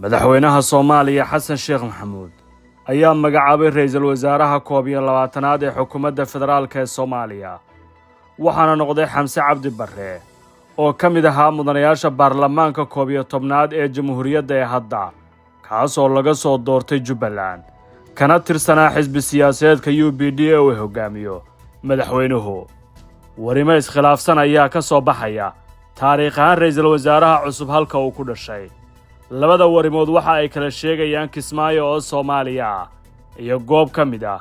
madaxweynaha Soomaaliya Xasan Sheekh Maxamuud ayaa magacaabay ra'iisul wasaaraha koob iyo labaatanaad ee xukuumadda federaalka ee Soomaaliya waxaana noqday Xamse Cabdi Barre oo ka mid ahaa mudanayaasha baarlamaanka koob iyo tobnaad ee jamhuuriyadda ee hadda kaas oo laga soo doortay Jubbaland kana tirsanaa xisbi siyaasadeedka UPD ee uu hogaamiyo madaxweynuhu warimo iskhilaafsan ayaa ka soo baxaya taariikh ahaan ra'iisul wasaaraha cusub halka uu ku dhashay labada warimood waxa ay kala sheegayaan Kismaayo oo Soomaaliya ah iyo goob ka mid ah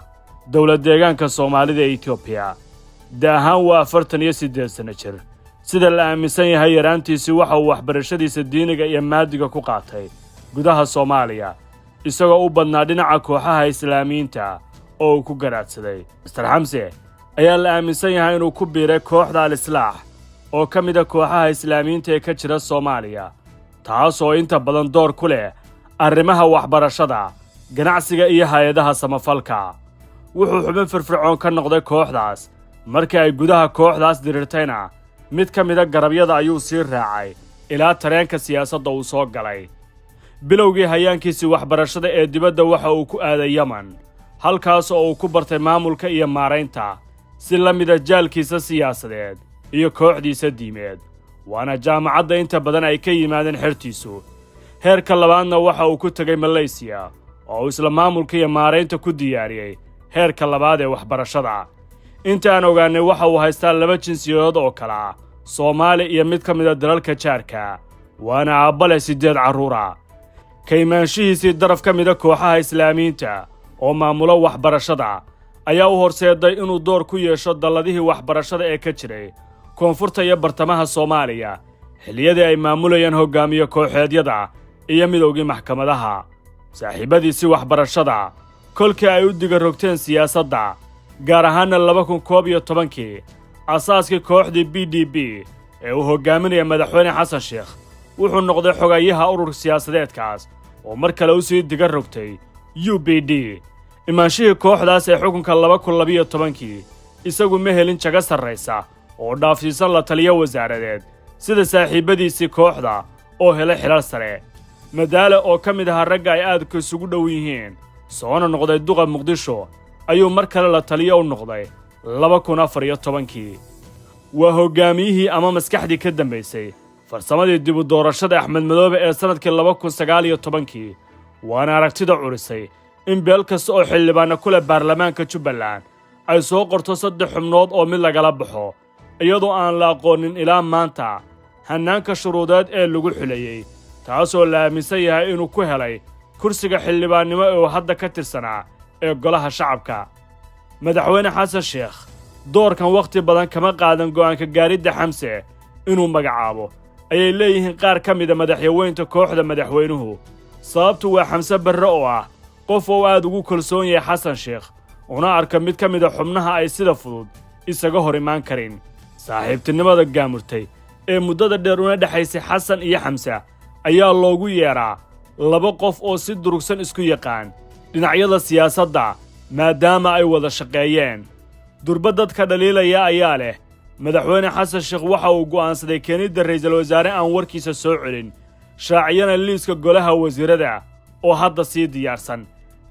dawlad deegaanka Soomaalida ee Itoobiya daahan waa 48 sano jir sida la aaminsan yahay yaraantiisi waxa uu waxbarashadiisa diiniga iyo maadiga ku qaatay gudaha Soomaaliya isagoo u badnaa dhinaca kooxaha Islaamiyiinta oo uu ku garaadsaday Mr. Xamse ayaa la aaminsan yahay inuu ku biiray kooxda Al-Islaax oo ka mid ah kooxaha Islaamiyiinta ee ka jira Soomaaliya taas oo inta badan door ku leh arrimaha waxbarashada ganacsiga iyo hay'adaha samafalka wuxuu xubin firfircoon ka noqday kooxdaas markii ay gudaha kooxdaas dirirtayna mid ka mid ah garabyada ayuu sii raacay ilaa tareenka siyaasadda uu soo galay bilowgii hayaankiisii waxbarashada ee dibadda waxa uu ku aaday Yemen halkaas oo uu ku bartay maamulka iyo maaraynta si la mid ah jaalkiisa siyaasadeed iyo kooxdiisa diimeed waana jaamacadda inta badan ay ka yimaadeen xirtiisu heerka labaadna waxa uu ku tagay Malaysia oo isla maamulka iyo maaraynta ku diyaariyay heerka labaad ee waxbarashada inta aan ogaanay waxa uu haystaa laba jinsiyadood oo kala Soomaali iyo mid ka mid ah dalalka jaarka waana aabba leh 8 carruur ah kaymaanshihiisii daraf ka mid ah kooxaha Islaamiyiinta oo maamulo waxbarashada ayaa u horseeday inuu door ku yeesho dalladihii waxbarashada ee ka jiray koonfurta iyo bartamaha Soomaaliya xilliyadii ay maamulayeen hogaamiye kooxeedyada iyo midowgii maxkamadaha saaxiibadiisii waxbarashada kolkii ay u diga rogteen siyaasadda gaar ahaan 2011 asaaskii kooxdii PDP ee uu hogaaminaya madaxweyne Xasan Sheekh wuxuu noqday xogayaha urur siyaasadeedkaas oo mar kale u sii diga rogtay UPD imaanshihii kooxdaas ee xukunka 2012 isagu ma helin jaga sarreysa oo dhaafsiisan la taliyo wasaaradeed sida saaxiibadiisii kooxda oo helay xilal sare madaale oo ka mid ah ragga ay aadka isugu dhow yihiin soona noqday duqa Muqdisho ayuu mar kale la taliyo u noqday 2014 waa hogaamiyihii ama maskaxdii ka dambeysay farsamadii dib u doorashada Axmed Madoobe ee sanadkii 2019 waana aragtida curisay in beel kasta oo xildhibaano kule baarlamaanka Jubbaland ay soo qorto 3 xubnood oo mid lagala baxo iyadoo aan la aqoonin ilaa maanta hannaanka shuruudeed ee lagu xulayay taasoo la aaminsan yahay inuu ku helay kursiga xildhibaannimo ee uu hadda ka tirsanaa ee golaha shacabka madaxweyne Xasan Sheekh doorkan waqti badan kama qaadan go'aanka gaaridda Xamse inuu magacaabo ayay leeyihiin qaar ka mid ah madaxweynta kooxda madaxweynuhu sababtu waa Xamse Barre oo ah qof oo aad ugu kalsoon yahay Xasan Sheekh una arka mid ka mid ah xubnaha ay sida fudud isaga hor imaan karin saaxiibtinimada gaamurtay ee muddada dheer una dhaxaysay Xasan iyo Xamse ayaa loogu yeeraa laba qof oo si durugsan isku yaqaan dhinacyada siyaasadda maadaama ay wada shaqeeyeen durba dadka dhaliilaya ayaa leh madaxweyne Xasan Sheekh waxa uu go'aansaday keenidda ra'iisul wasaare aan warkiisa soo celin shaaciyana liiska golaha wasiirada oo hadda sii diyaarsan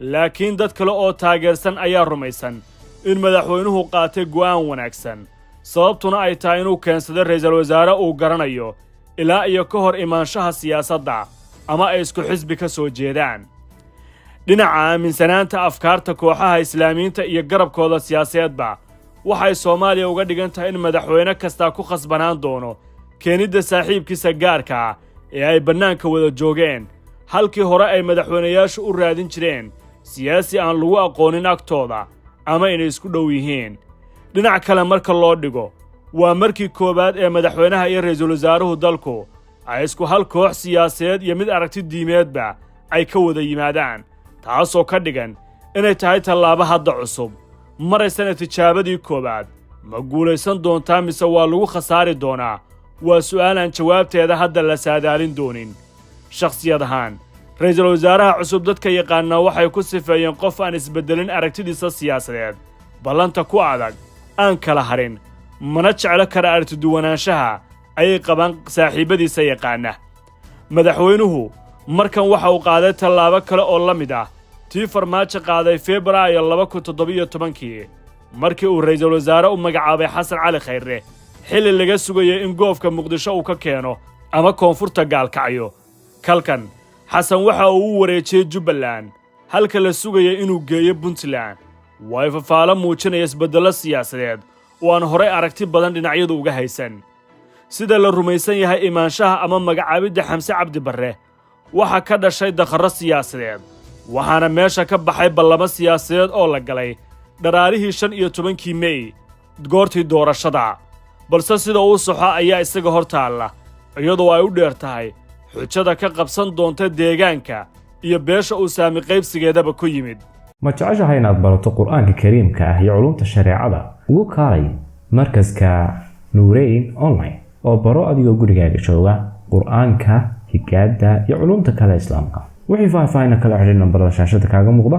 laakiin dad kale oo taageersan ayaa rumaysan in madaxweynuhu qaatay go'aan wanaagsan sababtuna ay tahay inuu keensaday ra'iisul wasaare uu garanayo ilaa iyo ka hor imaanshaha siyaasadda ama ay isku xisbi ka soo jeedaan dhinaca aaminsanaanta afkaarta kooxaha Islaamiyiinta iyo garabkooda siyaasadeedba waxay Soomaaliya uga dhigan tahay in madaxweyne kasta ku khasbanaan doono keenidda saaxiibkiisa gaarka ah ee ay bannaanka wada joogeen halkii hore ay madaxweynayaashu u raadin jireen siyaasi aan lagu aqoonin agtooda ama inay isku dhow yihiin dhinac kale marka loo dhigo waa markii koowaad ee madaxweynaha iyo ra'iisul wasaaruhu dalku ay isku hal koox siyaasadeed iyo mid aragti diimeedba ay ka wada yimaadaan taasoo ka dhigan inay tahay tallaabo hadda cusub maraysana tijaabadii koowaad ma guulaysan doontaa mise waa lagu khasaari doonaa waa su'aal aan jawaabteeda hadda la saadaalin doonin shakhsiyad ahaan ra'iisul wasaaraha cusub dadka yaqaana waxay ku sifeeyeen qof aan isbeddelin aragtidiisa siyaasadeed ballanta ku adag aan kala harin mana jeclo kara aragtiduwanaanshaha ayay qabaan saaxiibadiisa yaqaana madaxweynuhu markan waxa uu qaaday tallaabo kale oo la mid ah tii farmaajo qaaday Febraayo 2017 markii uu ra'iisul wasaare u magacaabay Xasan Cali Khayre xilli laga sugayay in goofka Muqdisho uu ka keeno ama koonfurta gaalkacyo kalkan xasan waxa uu u wareejiyay Jubbaland halka la sugayay inuu geeyo Puntland way fafaalo muujinaya isbeddello siyaasadeed oo aan horey aragti badan dhinacyadu uga haysan sida la rumaysan yahay imaanshaha ama magacaabidda Xamse Cabdi Barre waxa ka dhashay dakharo siyaasadeed waxaana meesha ka baxay ballamo siyaasadeed oo la galay dharaarihii 15 May goortii doorashada balse sida uu saxo ayaa isaga hortaalla iyadoo ay u dheer tahay xujada ka qabsan doonta deegaanka iyo beesha uu saami qaybsigeedaba ku yimid ma jeceshahay inaad barato quraanka kariimka ah iyo culumta shariicada ugu kaalay markaska Nuurayn online oo baro adigoo gurigaaga jooga quraanka higaada iyo culumta kale islaamka wixii faahfaahin kala xiriir nambarada shaashada kaaga muuqda